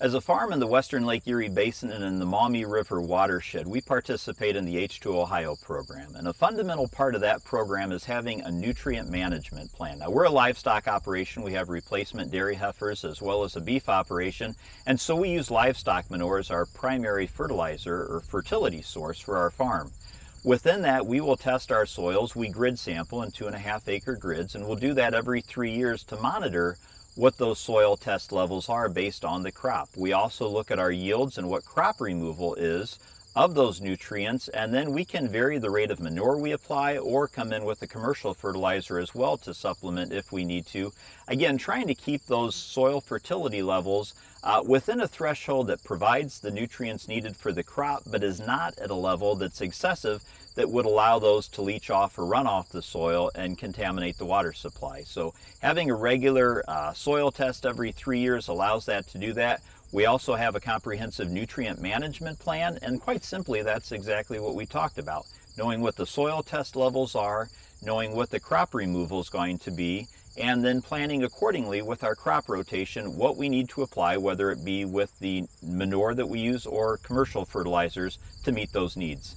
As a farm in the Western Lake Erie Basin and in the Maumee River watershed, we participate in the H2 Ohio program. And a fundamental part of that program is having a nutrient management plan. Now, we're a livestock operation. We have replacement dairy heifers as well as a beef operation. And so we use livestock manure as our primary fertilizer or fertility source for our farm. Within that, we will test our soils. We grid sample in 2.5 acre grids, and we'll do that every 3 years to monitor what those soil test levels are based on the crop. We also look at our yields and what crop removal is of those nutrients, and then we can vary the rate of manure we apply or come in with a commercial fertilizer as well to supplement if we need to. Again, trying to keep those soil fertility levels within a threshold that provides the nutrients needed for the crop, but is not at a level that's excessive that would allow those to leach off or run off the soil and contaminate the water supply. So having a regular soil test every 3 years allows that to do that. We also have a comprehensive nutrient management plan, and quite simply, that's exactly what we talked about. Knowing what the soil test levels are, knowing what the crop removal is going to be, and then planning accordingly with our crop rotation what we need to apply, whether it be with the manure that we use or commercial fertilizers to meet those needs.